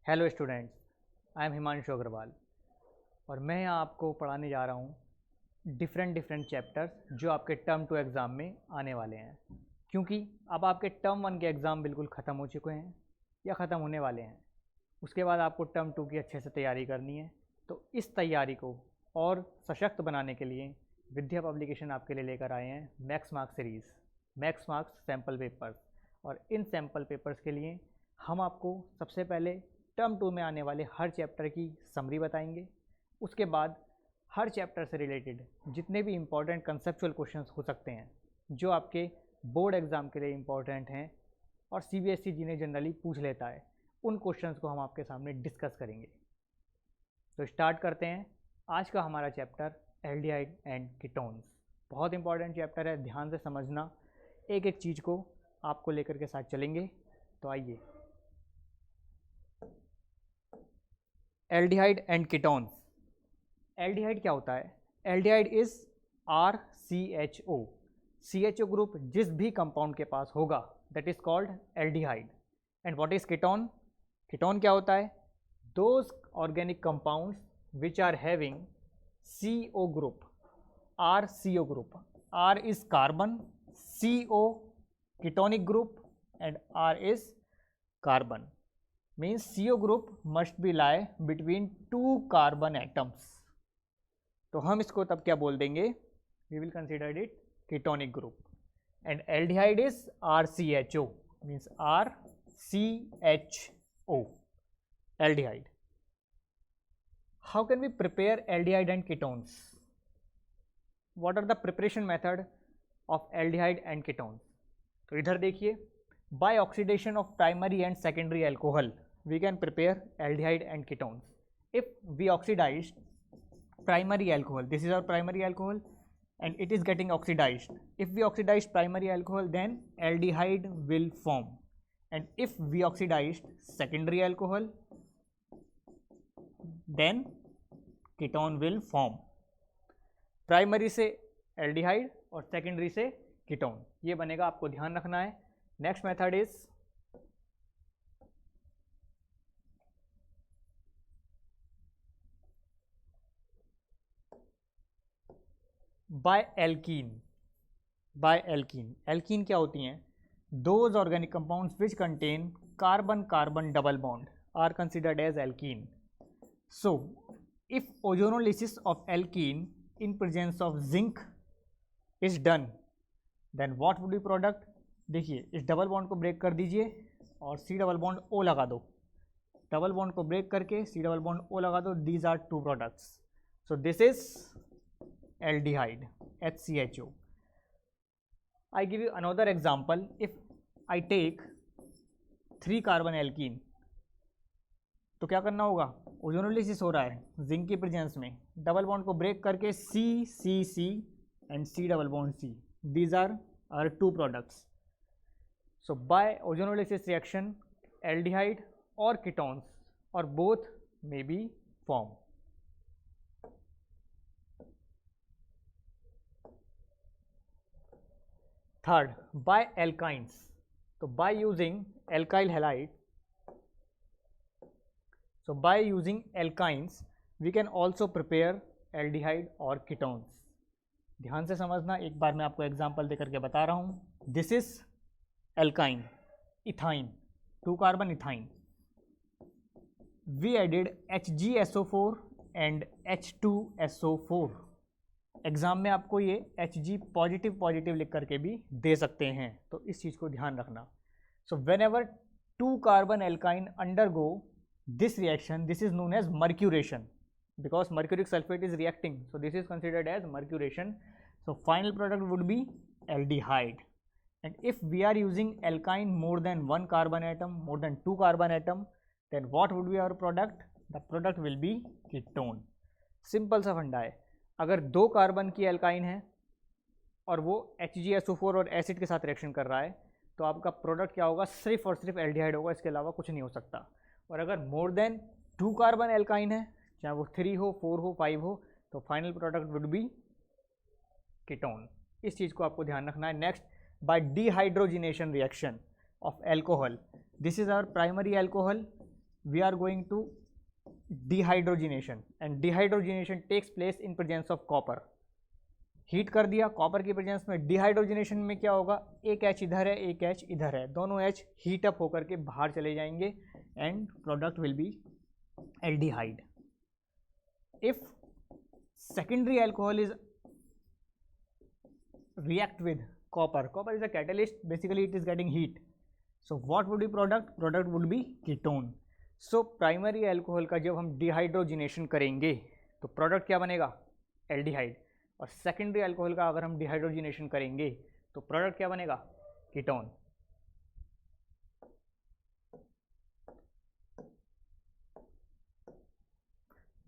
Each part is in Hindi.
Hello students, I am Himanshu Agarwal और मैं यहाँ आपको पढ़ाने जा रहा हूँ डिफरेंट चैप्टर्स जो आपके टर्म 2 एग्ज़ाम में आने वाले हैं। क्योंकि अब आपके टर्म 1 के एग्ज़ाम बिल्कुल ख़त्म हो चुके हैं या ख़त्म होने वाले हैं। उसके बाद आपको टर्म 2 की अच्छे से तैयारी करनी है। तो इस तैयारी को और सशक्त बनाने के लिए विद्या पब्लिकेशन आपके लिए लेकर आए हैं max marks series, max marks sample papers. और इन सैम्पल पेपर्स के लिए हम आपको सबसे पहले टर्म 2 में आने वाले हर चैप्टर की समरी बताएंगे। उसके बाद हर चैप्टर से रिलेटेड जितने भी इम्पॉर्टेंट कंसेप्चुअल क्वेश्चंस हो सकते हैं जो आपके बोर्ड एग्ज़ाम के लिए इम्पॉर्टेंट हैं और CBSE जिन्हें जनरली पूछ लेता है, उन क्वेश्चंस को हम आपके सामने डिस्कस करेंगे। तो स्टार्ट करते हैं। आज का हमारा चैप्टर एल्डिहाइड एंड कीटोन्स बहुत इंपॉर्टेंट चैप्टर है, ध्यान से समझना। एक एक चीज़ को आपको लेकर के साथ चलेंगे। तो आइए, एल्डिहाइड एंड कीटोन्स। एल्डिहाइड क्या होता है? Aldehyde is RCHO। CHO group जिस भी कंपाउंड के पास होगा that is called aldehyde. And what is ketone? Ketone क्या होता है? Those organic compounds which are having CO group, RCO group. R is carbon, CO ketonic group and R is carbon. Means CO group must be lie between 2 carbon atoms. तो हम इसको तब क्या बोल देंगे? We will consider it ketonic group. And aldehyde is RCHO, means RCHO, aldehyde. How can we prepare aldehyde and ketones? What are the preparation method of aldehyde and ketones? तो इधर देखिए, by oxidation of primary and secondary alcohol we can prepare aldehyde and ketones. If we oxidize primary alcohol, this is our primary alcohol and it is getting oxidized. If we oxidize primary alcohol, then aldehyde will form. And if we oxidize secondary alcohol, then ketone will form. Primary से एल्डिहाइड और सेकेंडरी से कीटोन, ये बनेगा, आपको ध्यान रखना है। Next method is by alkene. By alkene, alkene क्या होती हैं? Those organic compounds which contain carbon carbon double bond are considered as alkene. So if ozonolysis of alkene in presence of zinc is done, then what would be product? देखिए, इस डबल बॉन्ड को ब्रेक कर दीजिए और C डबल बॉन्ड O लगा दो। डबल बॉन्ड को ब्रेक करके C डबल बॉन्ड O लगा दो। These are two products. So this is aldehyde, HCHO. I give you another example. If I take 3 carbon alkene, तो क्या करना होगा? ओजोनोलिसिस हो रहा है जिंक की प्रेजेंस में, डबल बॉन्ड को ब्रेक करके C and C double bond C. These are our two products. So by ozonolysis reaction, aldehyde or ketones or both may be formed. Third, by alkynes. So by using alkyl halide, so by using alkynes we can also prepare aldehyde or ketones. ध्यान से समझना, एक बार मैं आपको एग्जांपल देकर के बता रहा हूँ. This is alkyne, ethyne, 2 carbon ethyne. We added HgSO4 and H2SO4. Exam में आपको ये Hg पॉजिटिव लिख करके भी दे सकते हैं, तो इस चीज़ को ध्यान रखना. So when ever 2 carbon alkyne undergo this reaction, this is known as mercuration, because mercuric sulfate is reacting, so this is considered as mercuration. So final product would be aldehyde. And if we are using alkyne more than 1 carbon atom, more than 2 carbon atom, then what would be our product? The product will be ketone. Simple सा फंडा है, अगर 2 कार्बन की एल्काइन है और वो HgSO4 और एसिड के साथ रिएक्शन कर रहा है, तो आपका प्रोडक्ट क्या होगा? सिर्फ और सिर्फ एल्डिहाइड होगा, इसके अलावा कुछ नहीं हो सकता. और अगर मोर देन 2 कार्बन एल्काइन है, चाहे वो 3 हो, 4 हो, 5 हो, तो final product would be ketone. इस चीज़ को आपको ध्यान रखना है. Next, by dehydrogenation reaction of alcohol, this is our primary alcohol we are going to dehydrogenation, and dehydrogenation takes place in presence of copper. Heat कर दिया, कॉपर की प्रेजेंस में डिहाइड्रोजनेशन में क्या होगा, एक H इधर है एक H इधर है, दोनों H हीट अप होकर के बाहर चले जाएंगे and product will be aldehyde. If secondary alcohol is react with copper, copper is a catalyst, basically it is getting heat, so what would be product would be ketone. so primary alcohol का जब हम dehydrogenation करेंगे तो product क्या बनेगा, aldehyde, और secondary alcohol का अगर हम dehydrogenation करेंगे तो product क्या बनेगा, ketone.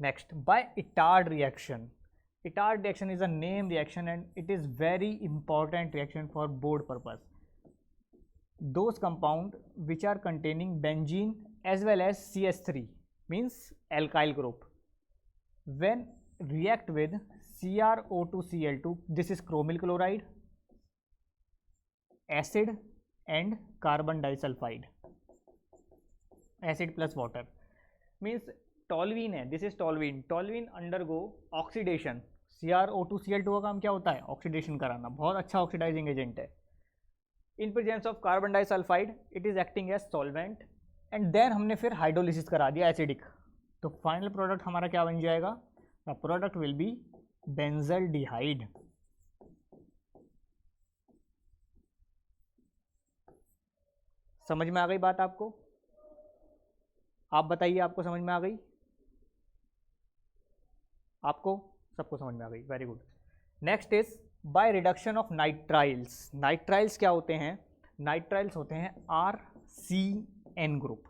next, by Itard reaction. Itard reaction is a name reaction and it is very important reaction for board purpose. Those compound which are containing benzene as well as CH3 means alkyl group, when react with CrO2Cl2, this is chromyl chloride, acid and carbon disulfide, acid plus water means toluene है, this is toluene. Toluene undergo oxidation. CrO2Cl2 का काम क्या होता है, ऑक्सीडेशन कराना, बहुत अच्छा ऑक्सीडाइजिंग एजेंट है. In presence of carbon disulphide it is acting as solvent and then हमने फिर हाइड्रोलिसिस करा दिया एसिडिक, तो फाइनल प्रोडक्ट हमारा क्या बन जाएगा, the product will be benzaldehyde. समझ में आ गई बात आपको, आप बताइए आपको समझ में आ गई, आपको सबको समझ में आ गई, very good. Next is by reduction of nitriles. Nitriles क्या होते हैं, नाइट्राइल्स होते हैं RCN group,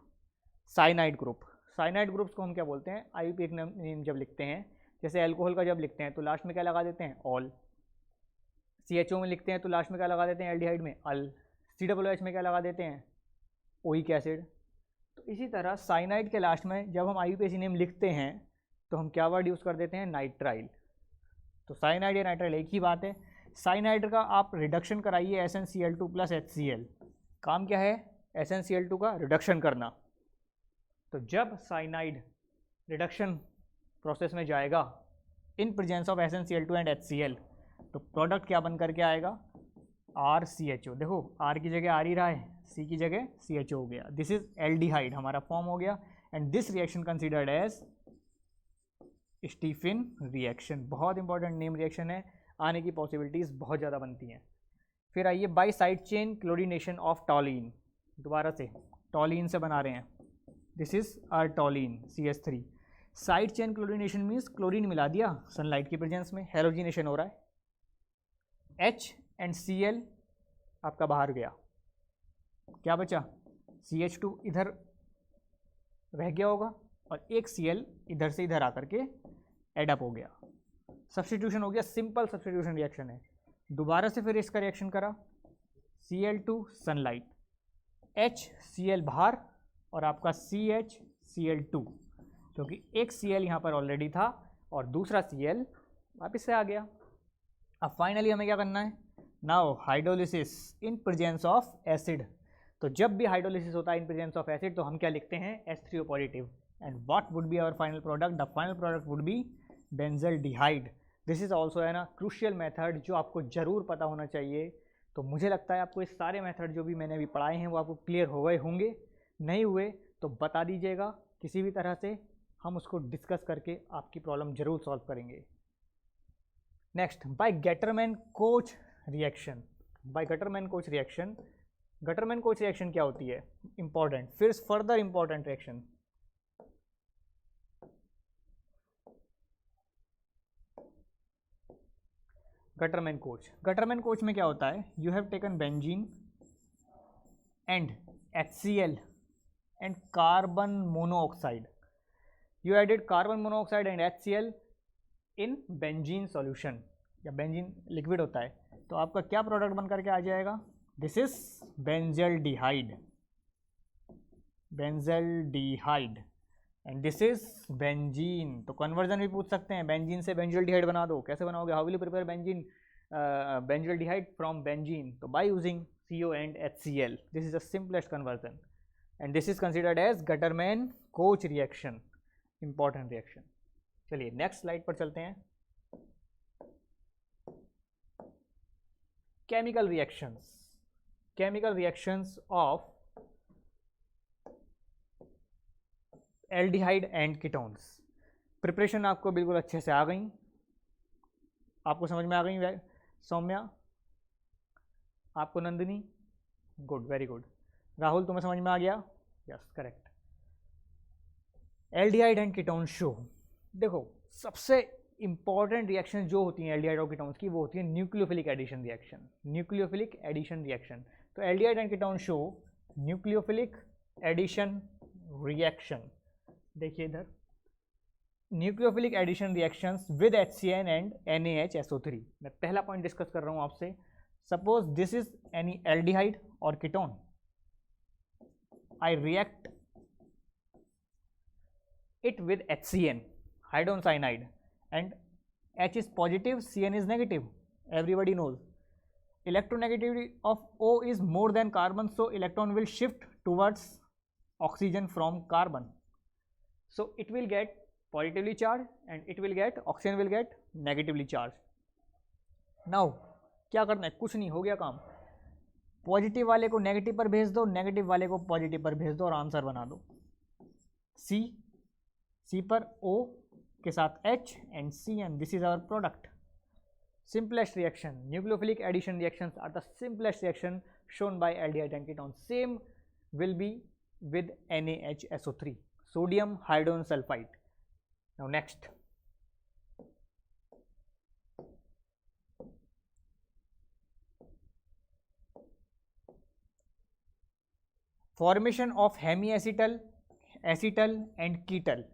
cyanide group. Cyanide groups को हम क्या बोलते हैं, IUPAC नेम जब लिखते हैं, जैसे अल्कोहल का जब लिखते हैं तो लास्ट में क्या लगा देते हैं, ऑल. CHO में लिखते हैं तो लास्ट में क्या लगा देते हैं, एल्डिहाइड में अल. COOH में क्या लगा देते हैं, ओइक एसिड. तो इसी तरह साइनाइड के लास्ट में जब हम IUPAC नेम लिखते हैं तो हम क्या वर्ड यूज़ कर देते हैं, नाइट्राइल. तो साइनाइड या नाइट्राइल एक ही बात है. साइनाइड का आप रिडक्शन कराइए SnCl2 प्लस HCl, काम क्या है, SnCl2 का रिडक्शन करना. तो जब साइनाइड रिडक्शन प्रोसेस में जाएगा इन presence of SnCl2 and HCl, तो प्रोडक्ट क्या बन करके आएगा, RCHO. देखो R की जगह R ही रहा है, C की जगह CHO हो गया. दिस इज एल्डिहाइड हमारा फॉर्म हो गया and this reaction considered as Stephen reaction. बहुत इंपॉर्टेंट नेम रिएक्शन है, आने की पॉसिबिलिटीज़ बहुत ज़्यादा बनती हैं. फिर आइए by side chain chlorination of toluene. दोबारा से टॉलीन से बना रहे हैं, this is R toluene CH3. Side chain chlorination means chlorine मिला दिया सनलाइट की प्रेजेंस में, हेलोजिनेशन हो रहा है. H एंड Cl आपका बाहर गया, क्या बचा, CH2 इधर रह गया होगा और एक Cl इधर से इधर आकर के एडअप हो गया. सब्स्टिट्यूशन हो गया, सिंपल सब्स्टिट्यूशन रिएक्शन है. दोबारा से फिर इसका रिएक्शन करा, Cl2 सनलाइट, HCl बाहर और आपका CH Cl2, क्योंकि एक Cl यहाँ पर ऑलरेडी था और दूसरा Cl वापस से आ गया. अब फाइनली हमें क्या करना है, now hydrolysis in presence of acid. तो जब भी हाइड्रोलिसिस होता है इन प्रेजेंस ऑफ एसिड तो हम क्या लिखते हैं, H3O positive. And what would be our final product, the final product would be benzaldehyde. This is also है ना क्रूशियल मेथड जो आपको ज़रूर पता होना चाहिए. तो मुझे लगता है आपको इस सारे मेथड जो भी मैंने अभी पढ़ाए हैं वो आपको क्लियर हो गए होंगे. नहीं हुए तो बता दीजिएगा, किसी भी तरह से हम उसको डिस्कस करके आपकी प्रॉब्लम ज़रूर सॉल्व करेंगे. Next, by Gattermann Koch reaction. By Gattermann Koch reaction, Gattermann Koch reaction क्या होती है, इंपॉर्टेंट, फिर further important reaction. Gattermann Koch, Gattermann Koch में क्या होता है, you have taken benzene and HCl and carbon monoxide, you added carbon monoxide and HCl in benzene solution, या बेंजीन लिक्विड होता है, तो आपका क्या प्रोडक्ट बन करके आ जाएगा, this is benzaldehyde, benzaldehyde and this is benzene. तो कन्वर्जन भी पूछ सकते हैं, बेंजीन से बेंजल्डिहाइड बना दो, कैसे बनाओगे, how will you prepare benzene benzaldehyde from benzene, तो by using CO and HCl. This is the simplest conversion. And this is considered as Gattermann Koch reaction, important reaction. चलिए नेक्स्ट स्लाइड पर चलते हैं। Chemical reactions of aldehyde and ketones. Preparation आपको बिल्कुल अच्छे से आ गई, आपको समझ में आ गई सौम्या, आपको Nandini, good, very good. Rahul तुम्हें समझ में आ गया? Yes, correct. Aldehyde and ketone show, देखो सबसे इंपॉर्टेंट रिएक्शन जो होती हैं एल्डिहाइड और कीटोन्स की, वो होती है nucleophilic addition reaction. Nucleophilic addition reaction, तो aldehyde and ketone show nucleophilic addition reaction. देखिए इधर, nucleophilic addition reactions with HCN and NaHSO3। मैं पहला पॉइंट डिस्कस कर रहा हूं आपसे। Suppose this is any aldehyde और ketone, I react it with HCN, hydrogen cyanide, and H is positive, CN is negative. Everybody knows. Electronegativity of O is more than carbon, so electron will shift towards oxygen from carbon. So it will get positively charged and it will get, oxygen will get negatively charged. Now क्या करना है? कुछ नहीं, हो गया काम। पॉजिटिव वाले को नेगेटिव पर भेज दो, नेगेटिव वाले को पॉजिटिव पर भेज दो और आंसर बना दो। C पर O के साथ H and CN, this is our product. Simplest reaction, nucleophilic addition reactions are the simplest reaction shown by aldehyde and ketone. Same will be with NaHSO3, sodium hydrogen sulfide. Now next, formation of hemiacetal, acetal and ketal।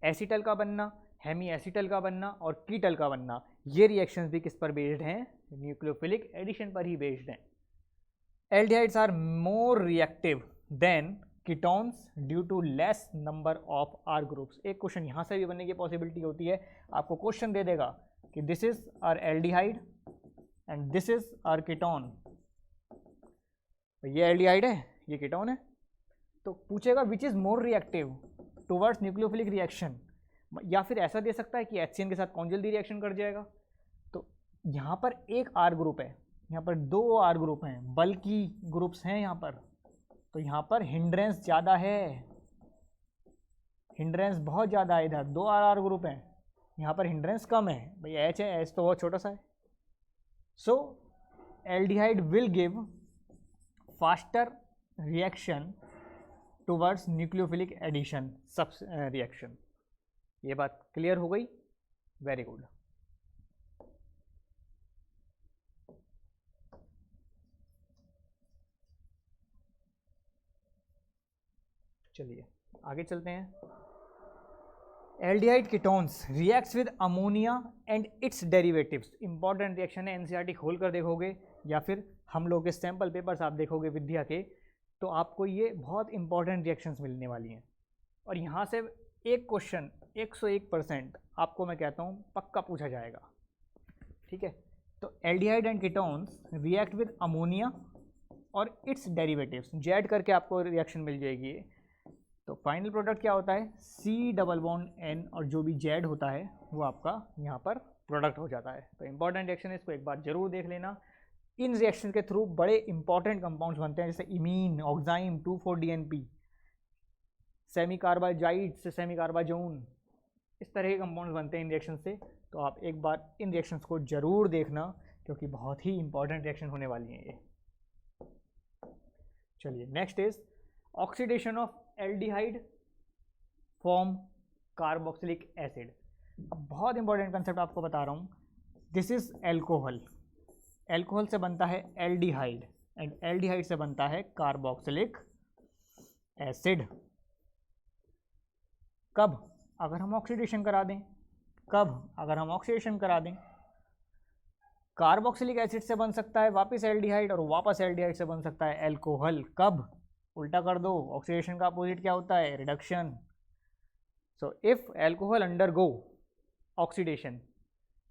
Acetal का बनना, हेमी एसिटल का बनना और कीटल का बनना, ये रिएक्शंस भी किस पर बेस्ड हैं? न्यूक्लियोफिलिक एडिशन पर ही बेस्ड हैं। Aldehydes are more reactive than ketones due to less number of R groups. एक क्वेश्चन यहाँ से भी बनने की पॉसिबिलिटी होती है। आपको क्वेश्चन दे देगा कि this is R aldehyde and this is R ketone, ये एल्डिहाइड है, ये कीटोन है, तो पूछेगा which is more reactive towards nucleophilic reaction, या फिर ऐसा दे सकता है कि HCN के साथ कौन जल्दी रिएक्शन कर जाएगा। तो यहाँ पर एक R ग्रुप है, यहाँ पर 2 R ग्रुप हैं, बल्कि ग्रुप्स हैं यहाँ पर, तो यहाँ पर हिंड्रेंस ज़्यादा है, हिंड्रेंस बहुत ज़्यादा है। इधर 2 R ग्रुप हैं, यहाँ पर हिंड्रेंस कम है। भाई H है, H तो बहुत छोटा सा है। सो aldehyde will give faster reaction towards nucleophilic addition सब रिएक्शन। ये बात क्लियर हो गई? Very good. चलिए आगे चलते हैं। Aldehyde ketones reacts with ammonia and its derivatives. Important reaction है, NCERT खोल कर देखोगे या फिर हम लोग के सैम्पल पेपर्स आप देखोगे विद्या के, तो आपको ये बहुत इंपॉर्टेंट रिएक्शंस मिलने वाली हैं। और यहाँ से एक क्वेश्चन 101% आपको मैं कहता हूँ पक्का पूछा जाएगा। ठीक है, तो aldehyde and ketones react with ammonia और इट्स डेरिवेटिव्स, जेड करके आपको रिएक्शन मिल जाएगी। तो फाइनल प्रोडक्ट क्या होता है? C डबल बॉन्ड N, और जो भी जेड होता है वो आपका यहाँ पर प्रोडक्ट हो जाता है। तो इंपॉर्टेंट रिएक्शन है, इसको एक बार जरूर देख लेना। इन रिएक्शन के थ्रू बड़े इंपॉर्टेंट कंपाउंड्स बनते हैं, जैसे imine, oxime, 2,4-DNP, semi carbazide से सेमी कार्बाजोन, इस तरह के कंपाउंड्स बनते हैं इन रिएक्शन से। तो आप एक बार इन रिएक्शंस को जरूर देखना, क्योंकि बहुत ही इंपॉर्टेंट रिएक्शन होने वाली हैं ये। चलिए next is oxidation of aldehyde form carboxylic acid. अब बहुत इंपॉर्टेंट कंसेप्ट आपको बता रहा हूँ। दिस इज एल्कोहल, एल्कोहल से बनता है एल्डिहाइड एंड एल्डिहाइड से बनता है कार्बोक्सिलिक एसिड। कब? अगर हम ऑक्सीडेशन करा दें। कब? अगर हम ऑक्सीडेशन करा दें। कार्बोक्सिलिक एसिड से बन सकता है वापस एल्डिहाइड, और वापस एल्डिहाइड से बन सकता है एल्कोहल। कब? उल्टा कर दो, ऑक्सीडेशन का अपोजिट क्या होता है? Reduction. So if alcohol undergo oxidation,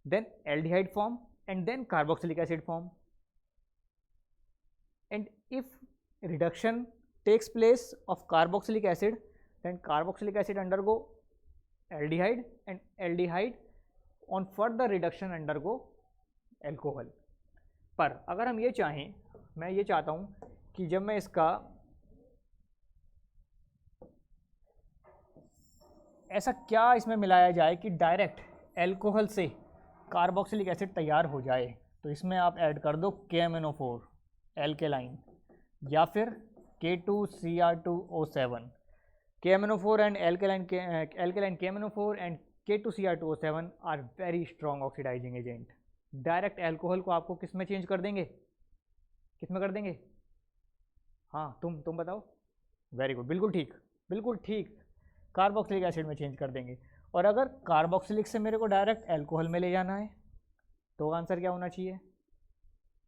then aldehyde form and then carboxylic acid form, and if reduction takes place of carboxylic acid, then carboxylic acid undergo aldehyde and aldehyde on further reduction undergo alcohol। पर अगर हम ये चाहें, मैं ये चाहता हूँ कि जब मैं इसका ऐसा क्या इसमें मिलाया जाए कि डायरेक्ट एल्कोहल से कार्बोक्सिलिक एसिड तैयार हो जाए, तो इसमें आप ऐड कर दो KMnO4 एल्केलाइन या फिर K2Cr2O7। KMnO4 and alkaline KMnO4 and K2Cr2O7 are very strong oxidizing agent. Direct alcohol को आपको किस में चेंज कर देंगे, किस में कर देंगे? हाँ तुम बताओ। वेरी गुड, बिल्कुल ठीक, बिल्कुल ठीक, कार्बोक्सिलिक एसिड में चेंज कर देंगे। और अगर कार्बोक्सिलिक से मेरे को डायरेक्ट एल्कोहल में ले जाना है तो आंसर क्या होना चाहिए?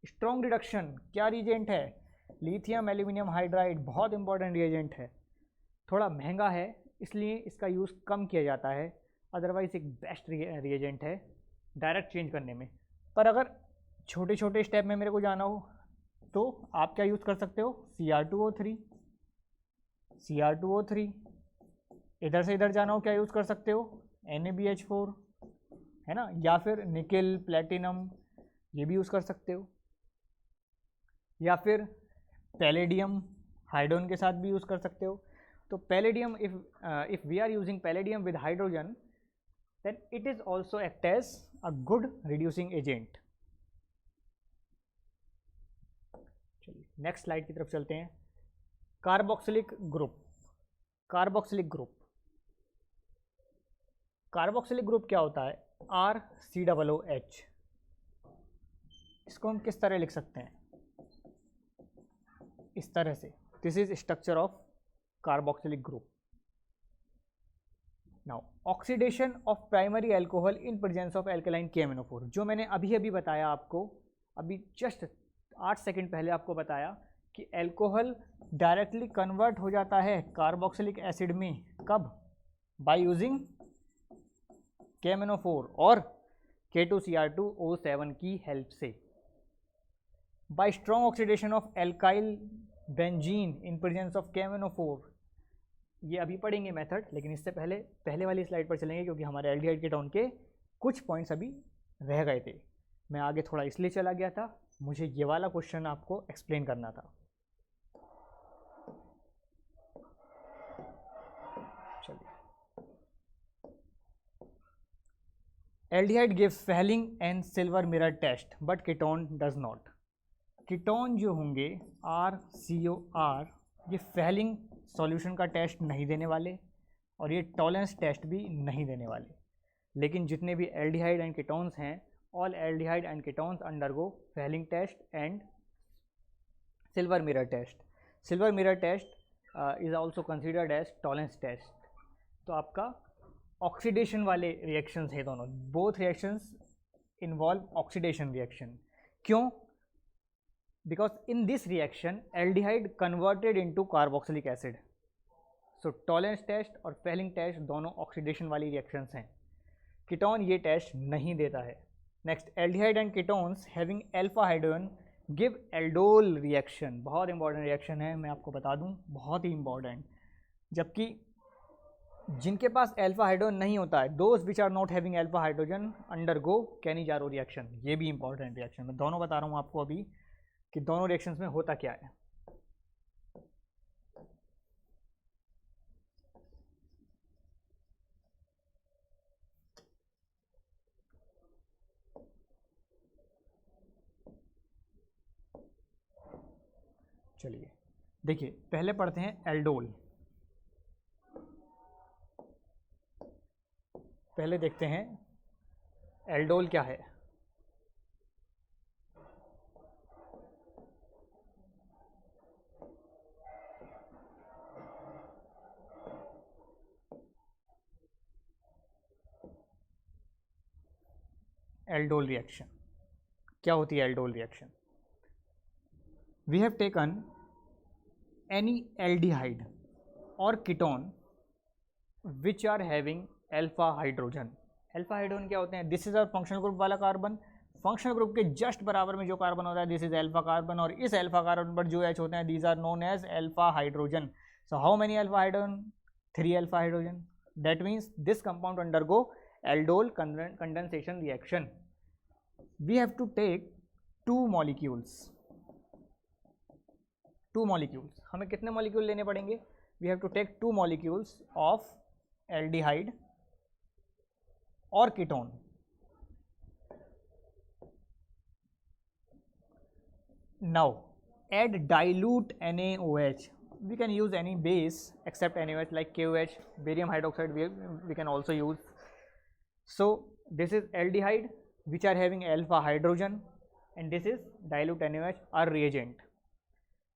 Strong reduction. क्या रिएजेंट है? लिथियम एल्यूमिनियम हाइड्राइड, बहुत इंपॉर्टेंट रिएजेंट है। थोड़ा महंगा है इसलिए इसका यूज़ कम किया जाता है, अदरवाइज एक बेस्ट रिएजेंट है डायरेक्ट चेंज करने में। पर अगर छोटे छोटे स्टेप में मेरे को जाना हो तो आप क्या यूज़ कर सकते हो? Cr2O3, इधर से इधर जाना हो क्या यूज़ कर सकते हो? NaBH4, है ना, या फिर निकेल प्लेटिनम, ये भी यूज़ कर सकते हो, या फिर पैलेडियम हाइड्रोजन के साथ भी यूज़ कर सकते हो। तो palladium, if we are using palladium with hydrogen then it is also act as a good reducing agent. चलिए नेक्स्ट स्लाइड की तरफ चलते हैं। Carboxylic group. Carboxylic group, carboxylic group क्या होता है? RCOOH। इसको हम किस तरह लिख सकते हैं? इस तरह से, this is structure of carboxylic group. Now oxidation of primary alcohol in presence of alkaline KMnO4, जो मैंने अभी अभी बताया आपको, अभी जस्ट 8 सेकंड पहले आपको बताया कि अल्कोहल डायरेक्टली कन्वर्ट हो जाता है कार्बोक्सिलिक एसिड में। कब? बाय यूजिंग KMnO4 और K2Cr2O7 की हेल्प से। Bye strong oxidation of alkyl benzene in presence of KMnO4। ये अभी पढ़ेंगे मेथड, लेकिन इससे पहले वाली स्लाइड पर चलेंगे क्योंकि हमारे एल्डिहाइड कीटोन के कुछ पॉइंट्स अभी रह गए थे। मैं आगे थोड़ा इसलिए चला गया था, मुझे ये वाला क्वेश्चन आपको एक्सप्लेन करना था। चलिए, aldehyde gives Fehling and silver mirror test but ketone does not. Ketone जो होंगे RCOR, ये फेलिंग सॉल्यूशन का टेस्ट नहीं देने वाले और ये टॉलरेंस टेस्ट भी नहीं देने वाले। लेकिन जितने भी एल्डिहाइड एंड कीटोन्स हैं, all aldehyde and ketones undergo Fehling test and silver mirror test. Silver mirror test is also considered as Tollens test. तो आपका ऑक्सीडेशन वाले रिएक्शंस है दोनों, both reactions involve oxidation reaction. क्यों? because in this reaction aldehyde converted into carboxylic acid। so tolerance test और failing test दोनों ऑक्सीडेशन वाली रिएक्शंस हैं। कीटोन ये टेस्ट नहीं देता है। Next, aldehyde and ketones having alpha hydrogen give aldol reaction. बहुत इंपॉर्टेंट रिएक्शन है, मैं आपको बता दूं, बहुत ही इंपॉर्टेंट। जबकि जिनके पास अल्फा हाइड्रोजन नहीं होता है, those which are not having alpha hydrogen undergo Cannizzaro reaction. ये भी इंपॉर्टेंट रिएक्शन, मैं दोनों बता रहा हूँ आपको अभी कि दोनों रिएक्शंस में होता क्या है। चलिए देखिए, पहले पढ़ते हैं एल्डोल। पहले देखते हैं एल्डोल क्या है। एल्डोल रिएक्शन क्या होती है? Aldol reaction, we have taken any aldehyde और ketone which are having alpha hydrogen. Alpha hydrogen क्या होते हैं? This is our functional group वाला कार्बन, फंक्शनल ग्रुप के जस्ट बराबर में जो कार्बन होता है दिस इज अल्फा कार्बन, और इस अल्फा कार्बन पर जो H होते हैं these are known as alpha hydrogen. So how many alpha hydrogen? 3 alpha hydrogen. That means this compound undergo aldol condensation reaction. We have to take 2 molecules. हमें कितने मॉलिक्यूल लेने पड़ेंगे? We have to take 2 molecules of aldehyde और ketone. Now add dilute NaOH. We can use any base except NaOH like KOH, barium hydroxide we can also use. So this is aldehyde which are having alpha hydrogen and this is dilute NaOH our reagent.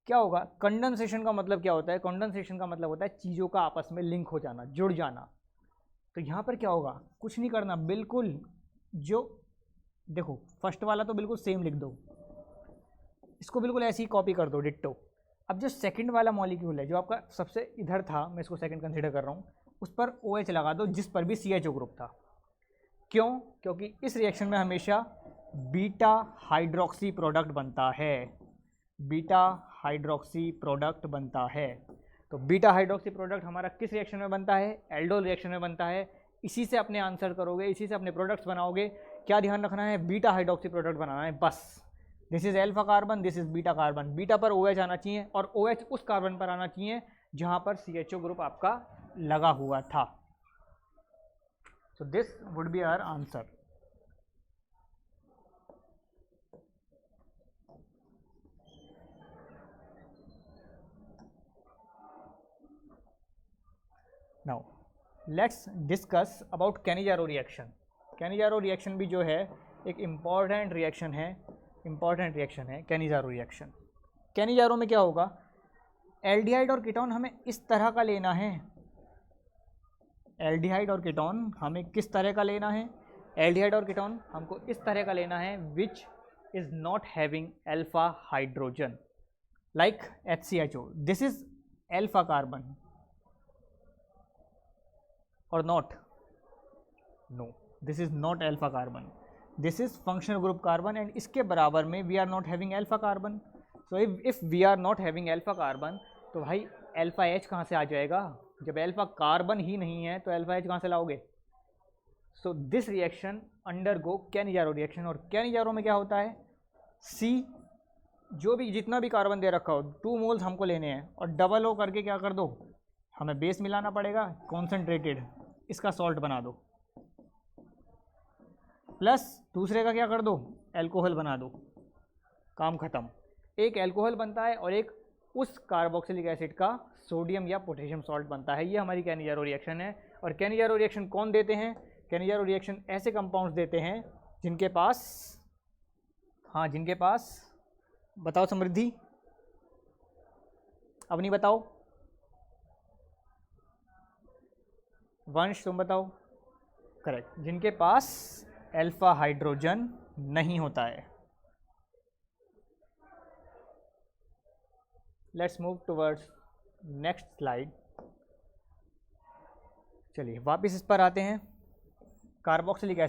क्या होगा? कंडेंसेशन का मतलब क्या होता है? कंडेंसेशन का मतलब होता है चीज़ों का आपस में लिंक हो जाना, जुड़ जाना. तो यहाँ पर क्या होगा? कुछ नहीं करना, बिल्कुल जो देखो फर्स्ट वाला तो बिल्कुल सेम लिख दो, इसको बिल्कुल ऐसे ही कॉपी कर दो डिट्टो. अब जो सेकंड वाला मॉलिक्यूल है जो आपका सबसे इधर था, मैं इसको सेकंड कंसीडर कर रहा हूँ, उस पर OH लगा दो जिस पर भी CHO ग्रुप था. क्यों? क्योंकि इस रिएक्शन में हमेशा बीटा हाइड्रोक्सी प्रोडक्ट बनता है. बीटा हाइड्रोक्सी प्रोडक्ट बनता है. तो बीटा हाइड्रोक्सी प्रोडक्ट हमारा किस रिएक्शन में बनता है? एल्डोल रिएक्शन में बनता है. इसी से अपने आंसर करोगे, इसी से अपने प्रोडक्ट्स बनाओगे. क्या ध्यान रखना है? बीटा हाइड्रोक्सी प्रोडक्ट बनाना है बस. This is alpha carbon, this is beta carbon. Beta पर OH आना चाहिए और OH उस कार्बन पर आना चाहिए जहां पर CHO ग्रुप आपका लगा हुआ था. So this would be our answer. Now let's discuss about Cannizzaro reaction. Cannizzaro reaction भी जो है एक इम्पॉर्टेंट रिएक्शन है कैनिजारो रिएक्शन. कैनिजारो में क्या होगा? एल्डिहाइड और कीटोन हमें इस तरह का लेना है. एल्डिहाइड और कीटोन हमें किस तरह का लेना है? एल्डिहाइड और कीटोन हमको इस तरह का लेना है which is not having alpha hydrogen like HCHO. This is alpha carbon or not? No, this is not alpha carbon. This is functional group carbon and इसके बराबर में we are not having alpha carbon. So if we are not having alpha carbon तो भाई alpha H कहाँ से आ जाएगा? जब alpha carbon ही नहीं है तो alpha H कहाँ से लाओगे? So this reaction undergo Cannizzaro reaction. और Cannizzaro में क्या होता है? C जो भी जितना भी कार्बन दे रखा हो 2 मोल्स हमको लेने हैं और डबल O करके क्या कर दो, हमें बेस मिलाना पड़ेगा कॉन्सेंट्रेटेड, इसका सॉल्ट बना दो, प्लस दूसरे का क्या कर दो, एल्कोहल बना दो, काम खत्म. एक एल्कोहल बनता है और एक उस कार्बोक्सिलिक एसिड का सोडियम या पोटेशियम सॉल्ट बनता है. ये हमारी कैनिजारो रिएक्शन है. और कैनिजारो रिएक्शन कौन देते हैं? कैनिजारो रिएक्शन ऐसे कंपाउंड्स देते हैं जिनके पास बताओ समृद्धि, अब नहीं बताओ, वंश तुम बताओ. करेक्ट, जिनके पास अल्फा हाइड्रोजन नहीं होता है. Let's move towards next slide. चलिए वापस इस पर आते हैं. कार्बोक्सिलिक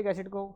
एसिड को